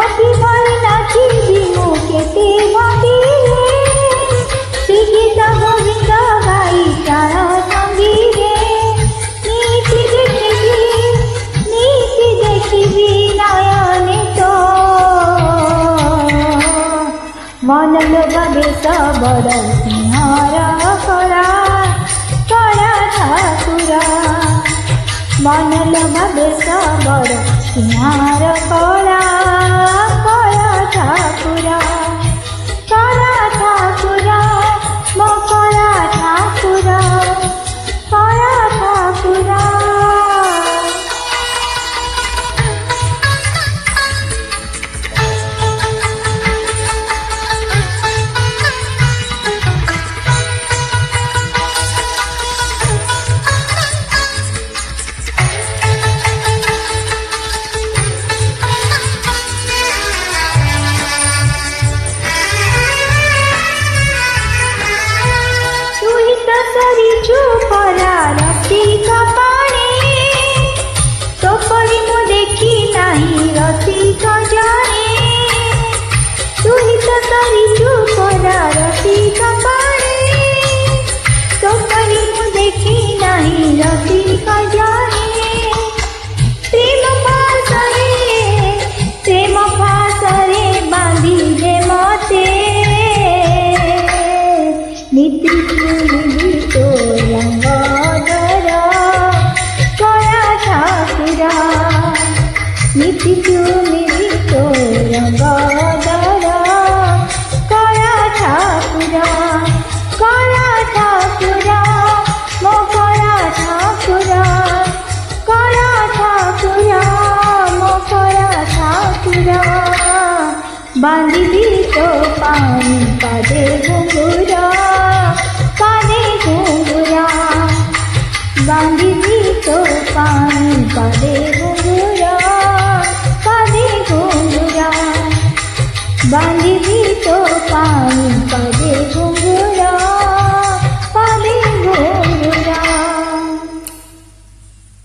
নাকি ভয় নাচিবি মুখেতে ভাবিলে গীত গোবিন্দ গাই তারা সঙ্গীরে নীতি দেখিবি নয়নে তো মনল ভাবে সবর সিংহার করা করা ঠাকুরা মনল ভাবে সবর সিংহার করা করা ঠাকুরা করা ঠাকুরা মকরা ঠাকুরা করা ঠাকুরা। सरिछु परा रसिक पाणे तो परी मु देखी नाही रसिक जाने तुही तो सरिछु परा रसिक पाणे तो परी मु देखी नाही रसिक जाने प्रेम फासरे बांधी दे मते नीति नीति चुमिरी तो रंगदर करा ठाकुरा मो करा ठाकुरा मो करा ठाकुरा बांधिली तो पानी कादे घुंगुरा बांधिली तो पानी कादे